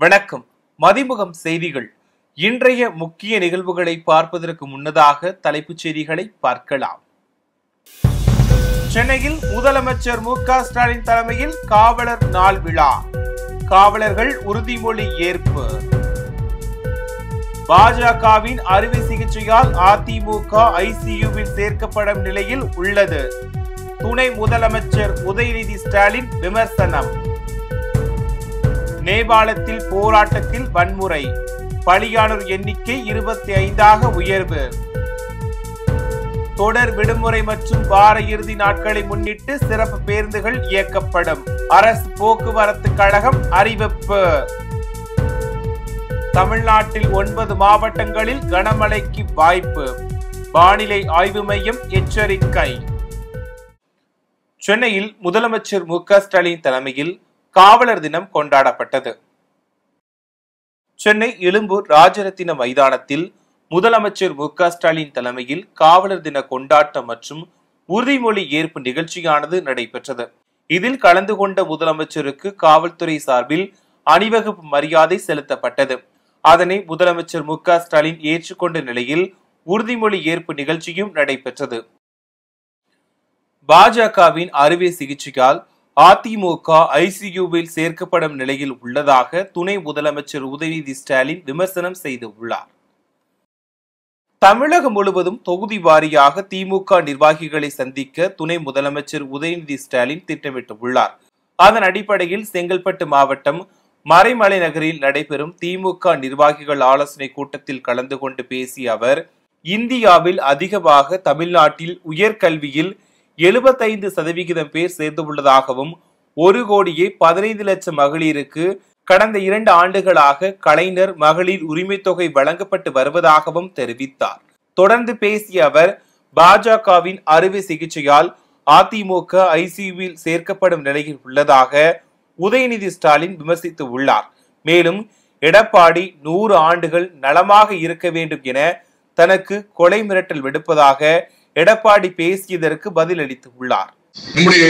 வணக்கம். மதிமுகம் செய்திகள். இன்றைய முக்கிய நிகழ்வுகளை பார்ப்பதற்கு முன்னதாக தலைப்புச் செய்திகளை பார்க்கலாம். சென்னையில் முதலமைச்சர் மு.க. ஸ்டாலின் தலைமையில் காவலர் நாள் விழா. காவலர்கள் உறுதிமொழி ஏற்பு. பாஜகவின் அறுவை சிகிச்சையால் அதிமுக ஐசியூவில் சேர்க்கப்படும் நிலையில் உள்ளது. துணை முதலமைச்சர் உதயநிதி ஸ்டாலின் விமர்சனம். நேபாளத்தில் போராட்டத்தில் வன்முறை. பலியானோர் எண்ணிக்கை 25ஆக உயர்வு. தொடர் விடுமுறை மற்றும் வார இறுதி நாட்களை முன்னிட்டு சிறப்பு பேருந்துகள் இயக்கப்படும். அரசு போக்குவரத்து கழகம் அறிவிப்பு. தமிழ்நாட்டில் 9 மாவட்டங்களில் கனமழைக்கு வாய்ப்பு. வானிலை ஆய்வு மையம் எச்சரிக்கை. சென்னையில் முதலமைச்சர் மு.க. ஸ்டாலின் தலைமையில் காவலர் தினம் கொண்டாடப்பட்டது. சென்னை எழும்பூர் ராஜரத்தின மைதானத்தில் முதலமைச்சர் மு.க. ஸ்டாலின் தலைமையில் காவலர் தின கொண்டாட்டம் மற்றும் உறுதிமொழி ஏற்பு நிகழ்ச்சியானது நடைபெற்றது. இதில் கலந்து கொண்ட முதலமைச்சருக்கு காவல்துறை சார்பில் அணிவகுப்பு மரியாதை செலுத்தப்பட்டது. அதனை முதலமைச்சர் மு.க. ஸ்டாலின் ஏற்றுக்கொண்ட நிலையில் உறுதிமொழி ஏற்பு நிகழ்ச்சியும் நடைபெற்றது. பாஜகவின் அறுவை சிகிச்சையால் அதிமுக ஐசியூவில் சேர்க்கப்படும் நிலையில் உள்ளதாக துணை முதலமைச்சர் உதயநிதி ஸ்டாலின் விமர்சனம் செய்துள்ளார். தமிழகம் முழுவதும் தொகுதி வாரியாக திமுக நிர்வாகிகளை சந்திக்க துணை முதலமைச்சர் உதயநிதி ஸ்டாலின் திட்டமிட்டுள்ளார். அதன் அடிப்படையில் செங்கல்பட்டு மாவட்டம் மறைமலை நகரில் நடைபெறும் திமுக நிர்வாகிகள் ஆலோசனை கூட்டத்தில் கலந்து கொண்டு பேசிய அவர், இந்தியாவில் அதிகமாக தமிழ்நாட்டில் உயர்கல்வியில் 75% பேர் சேர்ந்துள்ளதாகவும் 1,15,00,000 மகளிருக்கு கடந்த 2 ஆண்டுகளாக கலைஞர் மகளிர் உரிமை தொகை வழங்கப்பட்டு வருவதாகவும் தெரிவித்தார். தொடர்ந்து பேசிய அவர், பாஜகவின் அறுவை சிகிச்சையால் அதிமுக ஐசியூவில் சேர்க்கப்படும் நிலையில் உள்ளதாக உதயநிதி ஸ்டாலின் விமர்சித்து உள்ளார். மேலும் எடப்பாடி 100 ஆண்டுகள் நலமாக இருக்க வேண்டும் என தனக்கு கொலை மிரட்டல் விடுப்பதாக எடப்பாடி பேசியதற்கு பதில் அளித்துள்ளார். நம்முடைய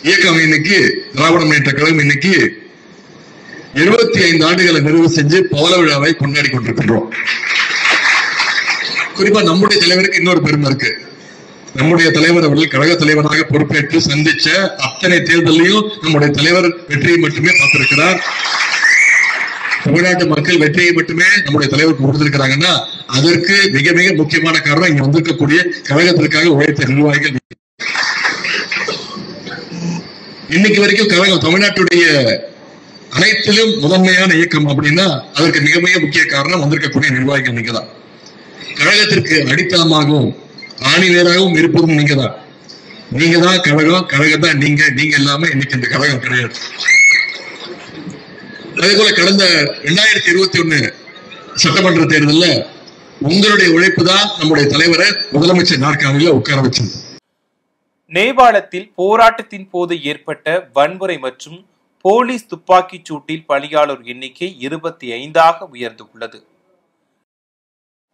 இயக்கம் இன்னைக்கு திராவிட முன்னேற்ற கழகம் இன்னைக்கு 75 ஆண்டுகளை நிறைவு செஞ்சு பவள விழாவை கொண்டாடி கொண்டிருக்கின்றோம். குறிப்பா நம்முடைய தலைவருக்கு இன்னொரு பெருமை இருக்கு. நம்முடைய தலைவர் அவர்கள் கழக தலைவராக பொறுப்பேற்று சந்திச்ச அத்தனை தேர்தலையும் நம்முடைய தலைவர் வெற்றியை மட்டுமே பார்த்திருக்கிறார். தமிழ்நாட்டு மக்கள் வெற்றியை மட்டுமே நம்முடைய தலைவருக்கு கொடுத்திருக்கிறாங்கன்னா அதற்கு மிக மிக முக்கியமான காரணம் இங்க வந்திருக்கக்கூடிய கழகத்திற்காக உழைத்த நிர்வாகிகள். இன்னைக்கு வரைக்கும் கழகம் தமிழ்நாட்டுடைய அனைத்திலும் முதன்மையான இயக்கம் அப்படின்னா அதற்கு மிக மிக முக்கிய காரணம் வந்திருக்கக்கூடிய நிர்வாகிகள் நீங்க தான். கழகத்திற்கு அடித்தளமாகவும் ஆணி வேறாகவும் இருப்பதும் நீங்க தான். நீங்க தான் கழகம், கழகம் தான் நீங்க இல்லாம இன்னைக்கு இந்த கழகம் கிடையாது. அதே போல கடந்த 2021 சட்டமன்ற தேர்தலில் உங்களுடைய உழைப்பு தான் நம்முடைய தலைவரை முதலமைச்சர் நாற்காலியில் உட்கார வச்சது. நேபாளத்தில் போராட்டத்தின் போது ஏற்பட்ட வன்முறை மற்றும் போலீஸ் துப்பாக்கிச் சூட்டில் பலியானோர் எண்ணிக்கை 25ஆக உயர்ந்துள்ளது.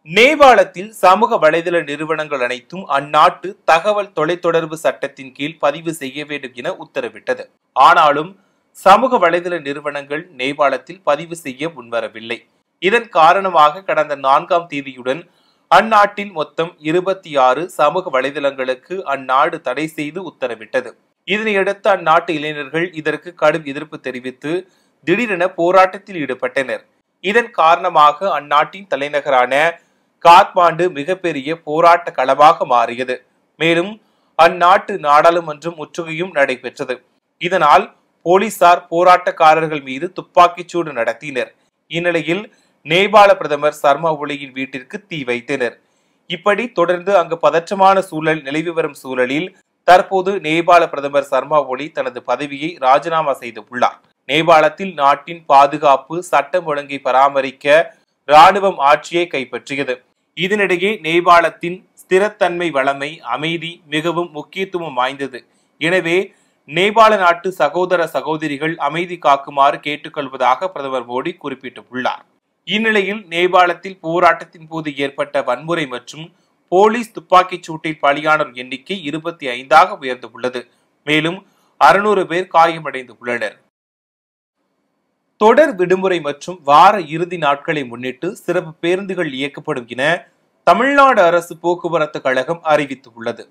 நேபாளத்தில் சமூக வலைதள நிறுவனங்கள் அனைத்தும் அந்நாட்டு தகவல் தொலைத்தொடர்பு சட்டத்தின் கீழ் பதிவு செய்ய வேண்டும் என உத்தரவிட்டது. ஆனாலும் சமூக வலைதள நிறுவனங்கள் நேபாளத்தில் பதிவு செய்ய முன்வரவில்லை. இதன் காரணமாக கடந்த 4ஆம் தேதியுடன் அந்நாட்டில் மொத்தம் 26 சமூக வலைதளங்களுக்கு அந்நாடு தடை செய்து உத்தரவிட்டது. இதனையடுத்து அந்நாட்டு இளைஞர்கள் இதற்கு கடும் எதிர்ப்பு தெரிவித்து திடீரென போராட்டத்தில் ஈடுபட்டனர். இதன் காரணமாக அந்நாட்டின் தலைநகரான காத்மாண்டு மிகப்பெரிய போராட்ட களமாக மாறியது. மேலும் அந்நாட்டு நாடாளுமன்றம் முற்றுகையும் நடைபெற்றது. இதனால் போலீசார் போராட்டக்காரர்கள் மீது துப்பாக்கிச்சூடு நடத்தினர். இந்நிலையில் நேபாள பிரதமர் சர்மா ஒலியின் வீட்டிற்கு தீ வைத்தனர். இப்படி தொடர்ந்து அங்கு பதற்றமான சூழல் நிலவி வரும் சூழலில் தற்போது நேபாள பிரதமர் சர்மா ஒலி தனது பதவியை ராஜினாமா செய்துள்ளார். நேபாளத்தில் நாட்டின் பாதுகாப்பு சட்டம் ஒழுங்கை பராமரிக்க ராணுவம் ஆட்சியை கைப்பற்றியது. இதனிடையே நேபாளத்தின் ஸ்திரத்தன்மை வளமை அமைதி மிகவும் முக்கியத்துவம் வாய்ந்தது. எனவே நேபாள நாட்டு சகோதர சகோதரிகள் அமைதி காக்குமாறு கேட்டுக்கொள்வதாக பிரதமர் மோடி குறிப்பிட்டுள்ளார். இந்நிலையில் நேபாளத்தில் போராட்டத்தின் போது ஏற்பட்ட வன்முறை மற்றும் போலீஸ் துப்பாக்கிச் சூட்டில் பலியானோர் எண்ணிக்கை 25ஆக உயர்ந்துள்ளது. மேலும் 600 பேர் காயமடைந்துள்ளனர். தொடர் விடுமுறை மற்றும் வார இறுதி நாட்களை முன்னிட்டு சிறப்பு பேருந்துகள் இயக்கப்படும் என தமிழ்நாடு அரசு போக்குவரத்து கழகம் அறிவித்துள்ளது.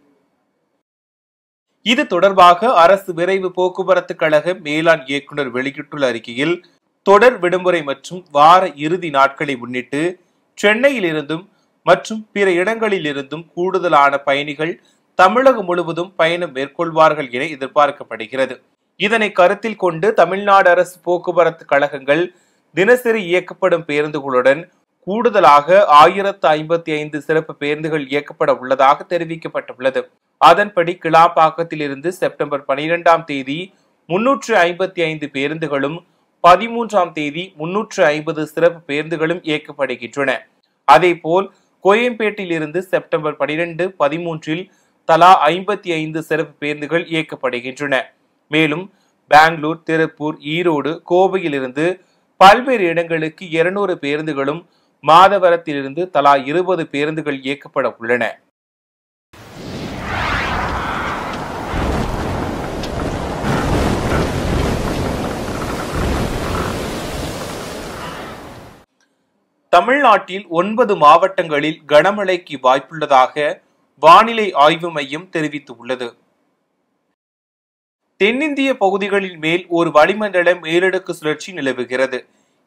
இது தொடர்பாக அரசு விரைவு போக்குவரத்து கழக மேலாண் இயக்குநர் வெளியிட்டுள்ள அறிக்கையில், தொடர் விடுமுறை மற்றும் வார இறுதி நாட்களை முன்னிட்டு சென்னையில் இருந்தும் மற்றும் பிற இடங்களில் இருந்தும் கூடுதலான பயணிகள் தமிழகம் முழுவதும் பயணம் மேற்கொள்வார்கள் என எதிர்பார்க்கப்படுகிறது. இதனை கருத்தில் கொண்டு தமிழ்நாடு அரசு போக்குவரத்து கழகங்கள் தினசரி இயக்கப்படும் பேருந்துகளுடன் கூடுதலாக 1055 சிறப்பு பேருந்துகள் இயக்கப்பட உள்ளதாக தெரிவிக்கப்பட்டுள்ளது. அதன்படி கிளாம்பாக்கத்தில் இருந்து செப்டம்பர் 12ஆம் தேதி 355 பேருந்துகளும் 13ஆம் தேதி 350 சிறப்பு பேருந்துகளும் இயக்கப்படுகின்றன. அதேபோல் கோயம்பேட்டில் இருந்து செப்டம்பர் 12, 13இல் தலா 55 சிறப்பு பேருந்துகள் இயக்கப்படுகின்றன. மேலும் பெங்களூர், திருப்பூர், ஈரோடு, கோவையிலிருந்து பல்வேறு இடங்களுக்கு 200 பேருந்துகளும், மாதவரத்திலிருந்து தலா 20 பேருந்துகள் இயக்கப்பட உள்ளன. தமிழ்நாட்டில் 9 மாவட்டங்களில் கனமழைக்கு வாய்ப்புள்ளதாக வானிலை ஆய்வு மையம் தெரிவித்துள்ளது. தென்னிந்திய பகுதிகளின் மேல் ஒரு வளிமண்டல மேலடுக்கு சுழற்சி நிலவுகிறது.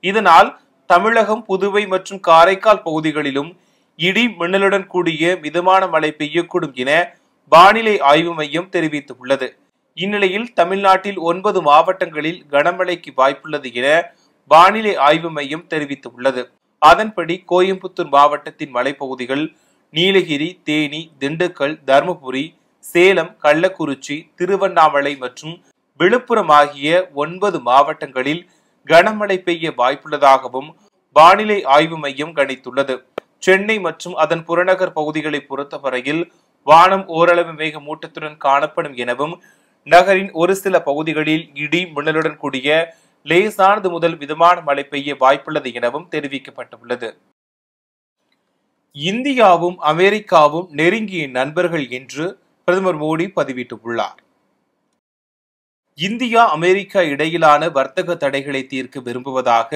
இதனால் தமிழகம், புதுவை மற்றும் காரைக்கால் பகுதிகளிலும் இடி மின்னலுடன் கூடிய மிதமான மழை பெய்யக்கூடும் என வானிலை ஆய்வு மையம் தெரிவித்துள்ளது. இந்நிலையில் தமிழ்நாட்டில் 9 மாவட்டங்களில் கனமழைக்கு வாய்ப்புள்ளது என வானிலை ஆய்வு மையம் தெரிவித்துள்ளது. அதன்படி கோயம்புத்தூர் மாவட்டத்தின் மலைப்பகுதிகள், நீலகிரி, தேனி, திண்டுக்கல், தருமபுரி, சேலம், கள்ளக்குறிச்சி, திருவண்ணாமலை மற்றும் விழுப்புரம் ஆகிய 9 மாவட்டங்களில் கனமழை பெய்ய வாய்ப்புள்ளதாகவும் வானிலை ஆய்வு மையம் கணித்துள்ளது. சென்னை மற்றும் அதன் புறநகர் பகுதிகளை பொறுத்தவரையில் வானம் ஓரளவு மேகமூட்டத்துடன் காணப்படும் எனவும், நகரின் ஒரு சில பகுதிகளில் இடி மின்னலுடன் கூடிய லேசானது முதல் மிதமான மழை பெய்ய வாய்ப்புள்ளது எனவும் தெரிவிக்கப்பட்டுள்ளது. இந்தியாவும் அமெரிக்காவும் நெருங்கிய நண்பர்கள் என்று பிரதமர் மோடி பதிவிட்டுள்ளார். இந்தியா அமெரிக்கா இடையிலான வர்த்தக தடைகளை தீர்க்க விரும்புவதாக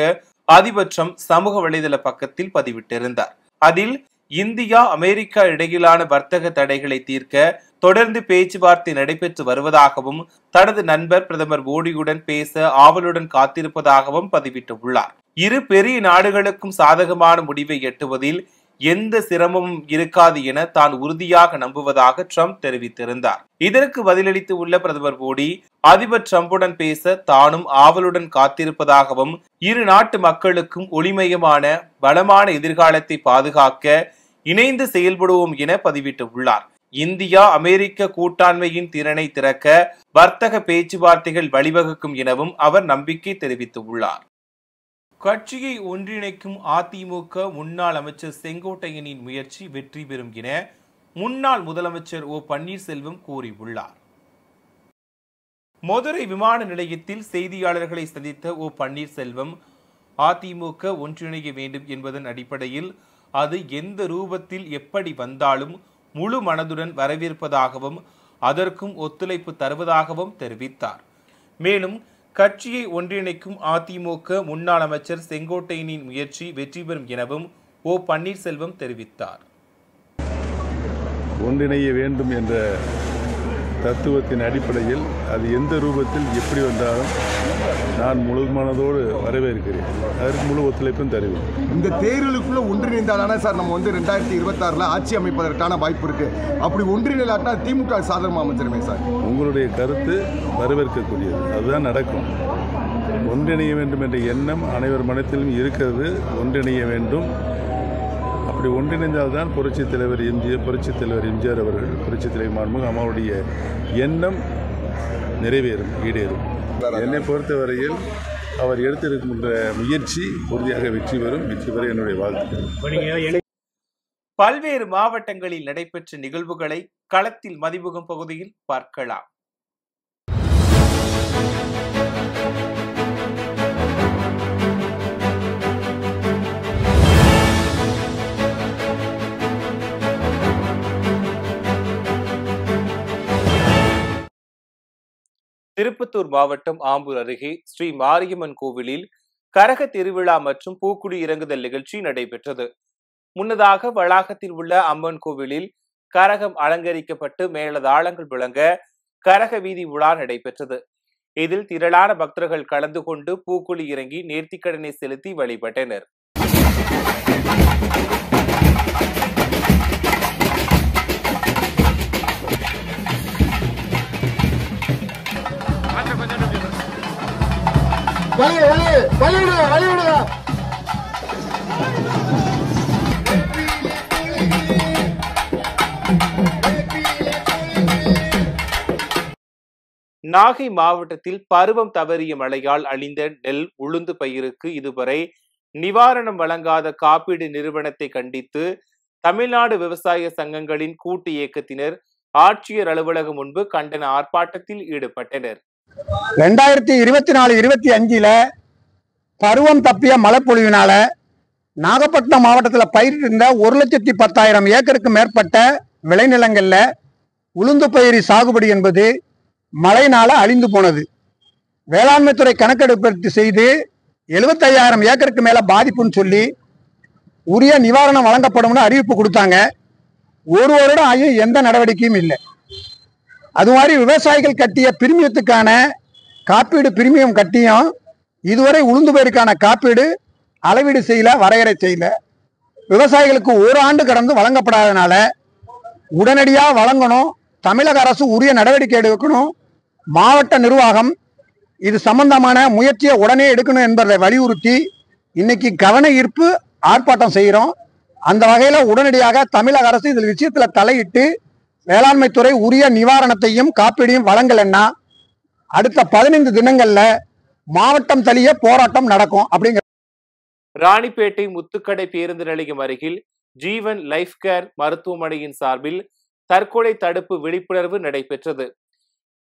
அதிபர் ட்ரம்ப் சமூக வலைதள பக்கத்தில் பதிவிட்டிருந்தார். அதில் இந்தியா அமெரிக்கா இடையிலான வர்த்தக தடைகளை தீர்க்க தொடர்ந்து பேச்சுவார்த்தை நடைபெற்று வருவதாகவும், தனது நண்பர் பிரதமர் மோடியுடன் பேச ஆவலுடன் காத்திருப்பதாகவும் பதிவிட்டுள்ளார். இரு பெரிய நாடுகளுக்கும் சாதகமான முடிவை எட்டுவதில் எந்த சிரமமும் இருக்காது என தான் உறுதியாக நம்புவதாக ட்ரம்ப் தெரிவித்திருந்தார். இதற்கு பதிலளித்து உள்ள பிரதமர் மோடி, அதிபர் ட்ரம்புடன் பேச தானும் ஆவலுடன் காத்திருப்பதாகவும், இரு நாட்டு மக்களுக்கும் ஒளிமயமான வளமான எதிர்காலத்தை பாதுகாக்க இணைந்து செயல்படுவோம் என பதிவிட்டுள்ளார். இந்தியா அமெரிக்க கூட்டாண்மையின் திறனை திறக்க வர்த்தக பேச்சுவார்த்தைகள் வழிவகுக்கும் எனவும் அவர் நம்பிக்கை தெரிவித்துள்ளார். கட்சியை ஒன்றிணைக்கும் அதிமுக முன்னாள் அமைச்சர் செங்கோட்டையனின் முயற்சி வெற்றி பெறும் என முன்னாள் முதலமைச்சர் ஓ பன்னீர்செல்வம் கூறியுள்ளார். மதுரை விமான நிலையத்தில் செய்தியாளர்களை சந்தித்த ஓ பன்னீர்செல்வம், அதிமுக ஒன்றிணைய வேண்டும் என்பதன் அடிப்படையில் அது எந்த ரூபத்தில் எப்படி வந்தாலும் முழு மனதுடன் வரவேற்பதாகவும் அதற்கும் ஒத்துழைப்பு தருவதாகவும் தெரிவித்தார். மேலும் கட்சியை ஒன்றிணைக்கும் அதிமுக முன்னாள் அமைச்சர் செங்கோட்டையனின் முயற்சி வெற்றி பெறும் எனவும் ஓ பன்னீர்செல்வம் தெரிவித்தார். ஒன்றிணைய வேண்டும் என்ற தத்துவத்தின் அடிப்படையில் அது எந்த ரூபத்தில் எப்படி வந்தாலும் நான் முழு மனதோடு வரவேற்கிறேன். அதற்கு முழு ஒத்துழைப்பும் தருவேன். இந்த தேர்தலுக்குள்ள ஒன்றிணைந்தாலான சார் நம்ம 2026 ஆட்சி அமைப்பதற்கான வாய்ப்பு இருக்கு. அப்படி ஒன்றிணைலாட்டா திமுக சாதகமாக அமைச்சிருமே சார். உங்களுடைய கருத்து வரவேற்கக்கூடியது. அதுதான் நடக்கும். ஒன்றிணைய வேண்டும் என்ற எண்ணம் அனைவர் மனத்திலும் இருக்கிறது. ஒன்றிணைய வேண்டும். அப்படி ஒன்றிணைந்தால்தான் புரட்சித் தலைவர் எம்ஜிஆர் அவர்கள், புரட்சித் தலைவர் மாண்புமிகு அம்மாவுடைய எண்ணம் நிறைவேறும், ஈடேறும். என்னை பொறுத்தவரையில் அவர் எடுத்திருக்கின்ற முயற்சி உறுதியாக வெற்றி பெறும். வெற்றி பெற என்னுடைய வாழ்த்துக்கள். பல்வேறு மாவட்டங்களில் நடைபெற்ற நிகழ்வுகளை களத்தில் மதிமுகம் பகுதியில் பார்க்கலாம். திருப்பத்தூர் மாவட்டம் ஆம்பூர் அருகே ஸ்ரீ மாரியம்மன் கோவிலில் கரக திருவிழா மற்றும் பூக்குடி இறங்குதல் நிகழ்ச்சி நடைபெற்றது. முன்னதாக வளாகத்தில் உள்ள அம்மன் கோவிலில் கரகம் அலங்கரிக்கப்பட்டு மேளதாளங்கள் முழங்க கரக வீதி உலா நடைபெற்றது. இதில் திரளான பக்தர்கள் கலந்து கொண்டு பூக்குழி இறங்கி நேர்த்திக்கடனை செலுத்தி வழிபட்டனர். நாகை மாவட்டத்தில் பருவம் தவறிய மழையால் அழிந்த நெல் உளுந்து பயிருக்கு இதுவரை நிவாரணம் வழங்காத காப்பீடு நிறுவனத்தை கண்டித்து தமிழ்நாடு விவசாய சங்கங்களின் கூட்டு இயக்கத்தினர் ஆட்சியர் அலுவலகம் முன்பு கண்டன ஆர்ப்பாட்டத்தில் ஈடுபட்டனர். 2024-25 பருவம் தப்பிய மழைப்பொழிவினால நாகப்பட்டினம் மாவட்டத்தில் பயிரிட்டிருந்த 1,10,000 ஏக்கருக்கு மேற்பட்ட விளைநிலங்கள்ல உளுந்து பயிரி சாகுபடி என்பது மழையினால அழிந்து போனது. வேளாண்மை துறை கணக்கெடுப்பு செய்து 75,000 ஏக்கருக்கு மேல பாதிப்புன்னு சொல்லி உரிய நிவாரணம் வழங்கப்படும்னு அறிவிப்பு கொடுத்தாங்க. ஒரு வருடம் ஆகியும் எந்த நடவடிக்கையும் இல்லை. அது மாதிரி விவசாயிகள் கட்டிய பிரிமியத்துக்கான காப்பீடு பிரீமியம் கட்டியும் இதுவரை உளுந்து பயிருக்கான காப்பீடு அளவீடு செய்யல, வரையறை செய்யல. விவசாயிகளுக்கு ஒரு ஆண்டு கடந்து வழங்கப்படாதனால உடனடியாக வழங்கணும். தமிழக அரசு உரிய நடவடிக்கை எடுக்கணும். மாவட்ட நிர்வாகம் இது சம்பந்தமான முயற்சியை உடனே எடுக்கணும் என்பதை வலியுறுத்தி இன்னைக்கு கவன ஈர்ப்பு ஆர்ப்பாட்டம் செய்கிறோம். அந்த வகையில் உடனடியாக தமிழக அரசு இதில் விஷயத்தில் தலையிட்டு வேளாண்மை துறை உரிய நிவாரணத்தையும் காப்பீடையும் வழங்கலைன்னா அடுத்த 15 தினங்கள்ல மாவட்டம் தழிய போராட்டம் நடக்கும் அப்படிங்கிற. ராணிப்பேட்டை முத்துக்கடை பேருந்து நிலையம் அருகில் ஜீவன் லைஃப் கேர் மருத்துவமனையின் சார்பில் தற்கொலை தடுப்பு விழிப்புணர்வு நடைபெற்றது.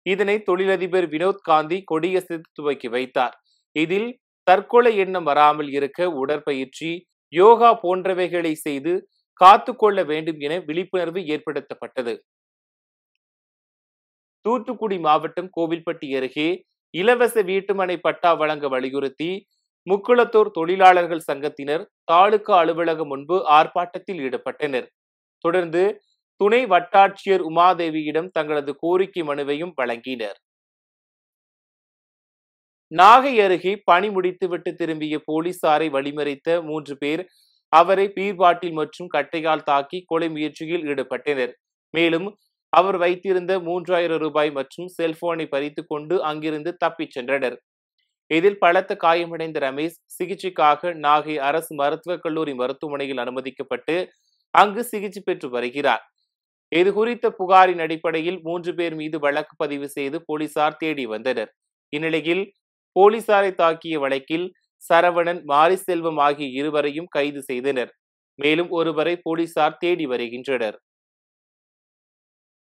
இதனை தொழிலதிபர் வினோத் காந்தி கொடியசைத்து துவக்கி வைத்தார். இதில் தற்கொலை எண்ணம் வராமல் இருக்க உடற்பயிற்சி, யோகா போன்றவைகளை செய்து காத்துக்கொள்ள வேண்டும் என விழிப்புணர்வு ஏற்படுத்தப்பட்டது. தூத்துக்குடி மாவட்டம் கோவில்பட்டி அருகே இலவச வீட்டுமனை பட்டா வழங்க வலியுறுத்தி முக்குளத்தூர் தொழிலாளர்கள் சங்கத்தினர் தாலுகா அலுவலகம் முன்பு ஆர்ப்பாட்டத்தில் ஈடுபட்டனர். தொடர்ந்து துணை வட்டாட்சியர் உமாதேவியிடம் தங்களது கோரிக்கை மனுவையும் வழங்கினர். நாகை அருகே பணி முடித்துவிட்டு திரும்பிய போலீசாரை வழிமறித்த 3 பேர் அவரை பீர்பாட்டில் மற்றும் கட்டையால் தாக்கி கொலை முயற்சியில் ஈடுபட்டனர். மேலும் அவர் வைத்திருந்த 3000 ரூபாய் மற்றும் செல்போனை பறித்துக் கொண்டு அங்கிருந்து தப்பிச் சென்றனர். இதில் பலத்த காயமடைந்த ரமேஷ் சிகிச்சைக்காக நாகை அரசு மருத்துவக் கல்லூரி மருத்துவமனையில் அனுமதிக்கப்பட்டு அங்கு சிகிச்சை பெற்று வருகிறார். இது குறித்த புகாரின் அடிப்படையில் 3 பேர் மீது வழக்கு பதிவு செய்து போலீசார் தேடி வந்தனர். இந்நிலையில் போலீசாரை தாக்கிய வழக்கில் சரவணன், மாரிசெல்வம் ஆகிய இருவரையும் கைது செய்தனர். மேலும் ஒருவரை போலீசார் தேடி வருகின்றனர்.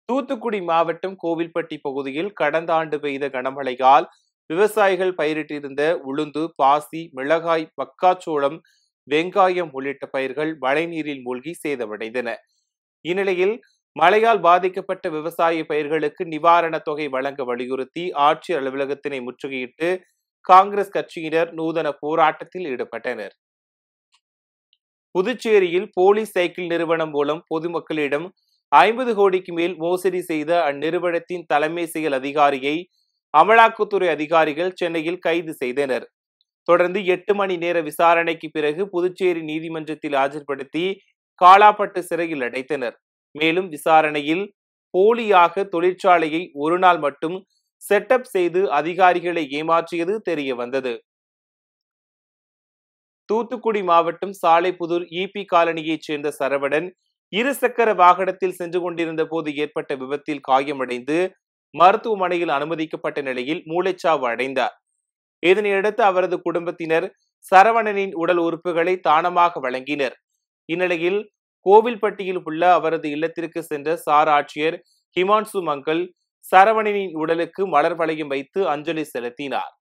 தூத்துக்குடி மாவட்டம் கோவில்பட்டி பகுதியில் கடந்த ஆண்டு பெய்த கனமழையால் விவசாயிகள் பயிரிட்டிருந்த உளுந்து, பாசி, மிளகாய், மக்காச்சோளம், வெங்காயம் உள்ளிட்ட பயிர்கள் மழைநீரில் மூழ்கி சேதமடைந்தன. இந்நிலையில் மழையால் பாதிக்கப்பட்ட விவசாய பயிர்களுக்கு நிவாரண தொகை வழங்க வலியுறுத்தி ஆட்சியர் அலுவலகத்தினை முற்றுகையிட்டு காங்கிரஸ் கட்சியினர் நூதன போராட்டத்தில் ஈடுபட்டனர். புதுச்சேரியில் போலீஸ் சைக்கிள் நிறுவனம் மூலம் பொதுமக்களிடம் 50 கோடிக்கு மேல் மோசடி செய்த அந்நிறுவனத்தின் தலைமை செயல் அதிகாரியை அமலாக்கத்துறை அதிகாரிகள் சென்னையில் கைது செய்தனர். தொடர்ந்து 8 மணி நேர விசாரணைக்கு பிறகு புதுச்சேரி நீதிமன்றத்தில் ஆஜர்படுத்தி காலாப்பட்டு சிறையில் அடைத்தனர். மேலும் விசாரணையில் போலியாக தொழிற்சாலையை ஒரு நாள் மட்டும் செட்டப் செய்து அதிகாரிகளை ஏமாற்றியது தெரிய வந்தது. தூத்துக்குடி மாவட்டம் சாலைப்புதூர் இபி காலனியைச் சேர்ந்த சரவணன் இருசக்கர வாகனத்தில் சென்று கொண்டிருந்த போது ஏற்பட்ட விபத்தில் காயமடைந்து மருத்துவமனையில் அனுமதிக்கப்பட்ட நிலையில் மூளைச்சாவு அடைந்தார். இதனையடுத்து அவரது குடும்பத்தினர் சரவணனின் உடல் உறுப்புகளை தானமாக வழங்கினர். இந்நிலையில் கோவில்பட்டியில் உள்ள அவரது இல்லத்திற்கு சென்ற சார் ஆட்சியர் ஹிமான்சு மங்கல் சரவணனின் உடலுக்கு மலர் வளையம் வைத்து அஞ்சலி செலுத்தினார்.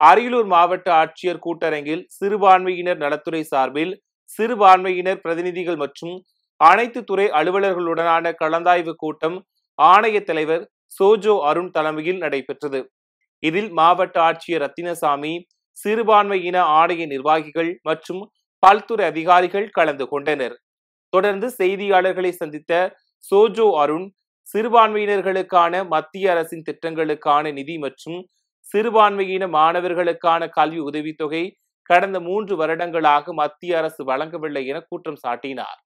அரியலூர் மாவட்ட ஆட்சியர் கூட்டரங்கில் சிறுபான்மையினர் நலத்துறை சார்பில் சிறுபான்மையினர் பிரதிநிதிகள் மற்றும் அனைத்து துறை அலுவலர்களுடனான கலந்தாய்வு கூட்டம் ஆணைய தலைவர் சோஜோ அருண் தலைமையில் நடைபெற்றது. இதில் மாவட்ட ஆட்சியர் ரத்தினசாமி, சிறுபான்மையின ஆணைய நிர்வாகிகள் மற்றும் பல்துறை அதிகாரிகள் கலந்து கொண்டனர். தொடர்ந்து செய்தியாளர்களை சந்தித்த சோஜோ அருண், சிறுபான்மையினர்களுக்கான மத்திய அரசின் திட்டங்களுக்கான நிதி மற்றும் சிறுபான்மையின மாணவர்களுக்கான கல்வி உதவித்தொகை கடந்த 3 வருடங்களாக மத்திய அரசு வழங்கவில்லை என குற்றம் சாட்டினார்.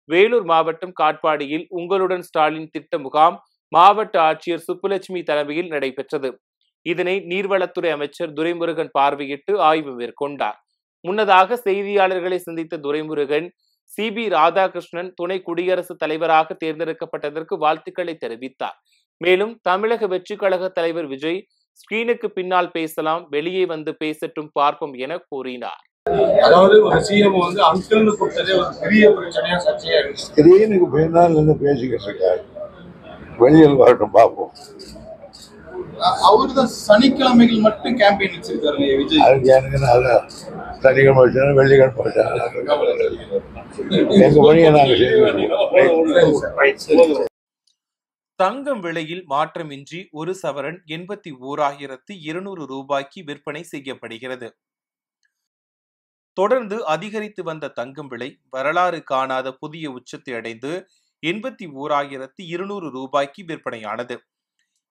வேலூர் மாவட்டம் காட்பாடியில் உங்களுடன் ஸ்டாலின் திட்ட முகாம் மாவட்ட ஆட்சியர் சுப்புலட்சுமி தலைமையில் நடைபெற்றது. இதனை நீர்வளத்துறை அமைச்சர் துரைமுருகன் பார்வையிட்டு ஆய்வு மேற்கொண்டார். முன்னதாக செய்தியாளர்களை சந்தித்த துரைமுருகன், சிபி ராதாகிருஷ்ணன் துணை குடியரசுத் தலைவராக தேர்ந்தெடுக்கப்பட்டதற்கு வாழ்த்துக்களை தெரிவித்தார். மேலும் தமிழக வெற்றி கழக தலைவர் விஜய் ஸ்கிரீனுக்கு பின்னால் பேசலாம், வெளியே வந்து பேசட்டும் பார்ப்போம் என கூறினார். அதாவது ஒரு சிஎம் வந்து அங்கிள்னு கூப்பிட்டதே ஒரு பெரிய பிரச்சனையா சர்ச்சையா இருக்கு. ஸ்கிரீனுக்கு பின்னால் இருந்து பேசிக்கிட்டு இருக்காரு, வெளியில் வரட்டும் பார்ப்போம். அவரு தான் சனிக்கிழமைகள் மட்டும் கேம்பெயின் வச்சிருக்காரு விஜய். அதுக்கு எனக்கு நல்ல சனிக்கிழமை வச்சாலும் வெள்ளிக்கிழமை வச்சாலும் எங்க பணியை நாங்கள் செய்வோம். தங்கம் விலையில் மாற்றமின்றி ஒரு சவரன் 81,200 ரூபாய்க்கு விற்பனை செய்யப்படுகிறது. தொடர்ந்து அதிகரித்து வந்த தங்கம் விலை வரலாறு காணாத புதிய உச்சத்தை அடைந்து 81,200 ரூபாய்க்கு விற்பனையானது.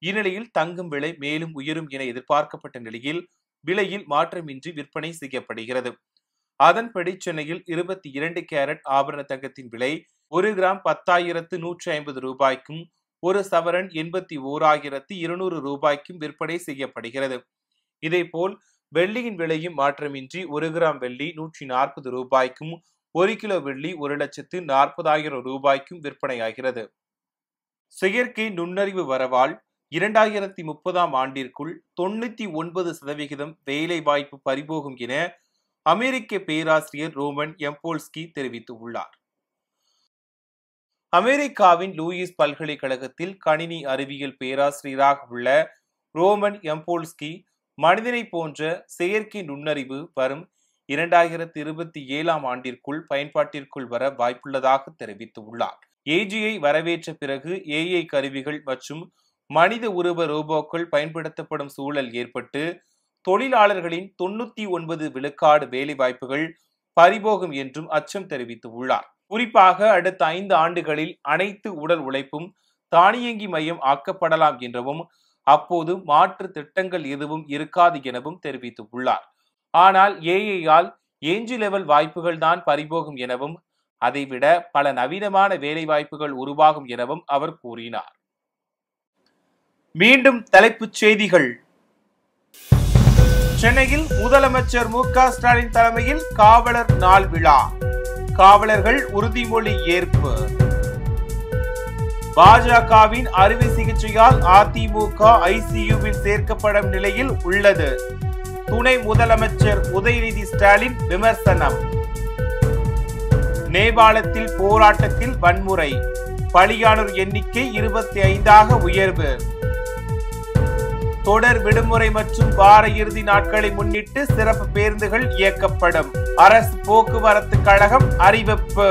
இந்நிலையில் தங்கம் விலை மேலும் உயரும் என எதிர்பார்க்கப்பட்ட நிலையில் விலையில் மாற்றமின்றி விற்பனை செய்யப்படுகிறது. அதன்படி சென்னையில் 22 கேரட் ஆபரண தங்கத்தின் விலை 1 கிராம் 10,150 ரூபாய்க்கும் ஒரு சவரன் 81,200 ரூபாய்க்கும் விற்பனை செய்யப்படுகிறது. இதேபோல் வெள்ளியின் விலையும் மாற்றமின்றி 1 கிராம் வெள்ளி 140 ரூபாய்க்கும் 1 கிலோ வெள்ளி 1,40,000 ரூபாய்க்கும் விற்பனையாகிறது. செயற்கை நுண்ணறிவு வரவால் 2030ஆம் ஆண்டிற்குள் 99% வேலை வாய்ப்பு பறிபோகும் என அமெரிக்க பேராசிரியர் ரோமன் எம்போல்ஸ்கி தெரிவித்துள்ளார். அமெரிக்காவின் லூயிஸ் பல்கலைக்கழகத்தில் கணினி அறிவியல் பேராசிரியராக உள்ள ரோமன் எம்போல்ஸ்கி மனிதனை போன்ற செயற்கை நுண்ணறிவு வரும் 2027ஆம் ஆண்டிற்குள் பயன்பாட்டிற்குள் வர வாய்ப்புள்ளதாக தெரிவித்துள்ளார். ஏஜியை வரவேற்ற பிறகு ஏஐ கருவிகள் மற்றும் மனித உருவ ரோபோக்கள் பயன்படுத்தப்படும் சூழல் ஏற்பட்டு தொழிலாளர்களின் 99 விழுக்காடு வேலை வாய்ப்புகள் பறிபோகும் என்றும் அச்சம் தெரிவித்துள்ளார். குறிப்பாக அடுத்த 5 ஆண்டுகளில் அனைத்து உடல் உழைப்பும் தானியங்கி மையம் ஆக்கப்படலாம் எனவும் அப்போது மாற்று திட்டங்கள் எதுவும் இருக்காது எனவும் தெரிவித்துள்ளார். ஆனால் ஏஐயால் ஏஞ்சி லெவல் வாய்ப்புகள் தான் பறிபோகும் எனவும் அதைவிட பல நவீனமான வேலை வாய்ப்புகள் உருவாகும் எனவும் அவர் கூறினார். மீண்டும் தலைப்புச் செய்திகள். சென்னையில் முதலமைச்சர் மு.க. ஸ்டாலின் தலைமையில் காவலர் நாள் விழா. காவலர்கள் உறுதிமொழி ஏற்பு. பாஜகவின் அறுவை சிகிச்சையால் அதிமுக ஐசியூவில் சேர்க்கப்படும் நிலையில் உள்ளது. துணை முதலமைச்சர் உதயநிதி ஸ்டாலின் விமர்சனம். நேபாளத்தில் போராட்டத்தில் வன்முறை, பலியானோர் எண்ணிக்கை 25ஆக உயர்வு. தொடர் விடுமுறை மற்றும் வார இறுதி நாட்களை முன்னிட்டு சிறப்பு பேருந்துகள் இயக்கப்படும். அரசு போக்குவரத்து கழகம் அறிவிப்பு.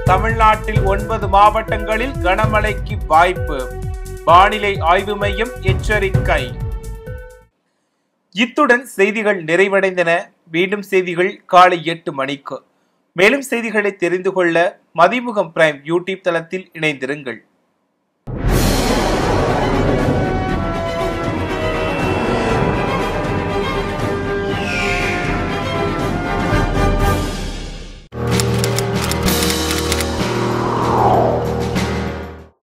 தமிழ்நாட்டில் 9 மாவட்டங்களில் கனமழைக்கு வாய்ப்பு. வானிலை ஆய்வு மையம் எச்சரிக்கை. இத்துடன் செய்திகள் நிறைவடைந்தன. மீண்டும் செய்திகள் காலை 8 மணிக்கு. மேலும் செய்திகளை தெரிந்து கொள்ள மதிமுகம் பிரைம் யூடியூப் தளத்தில் இணைந்திருங்கள்.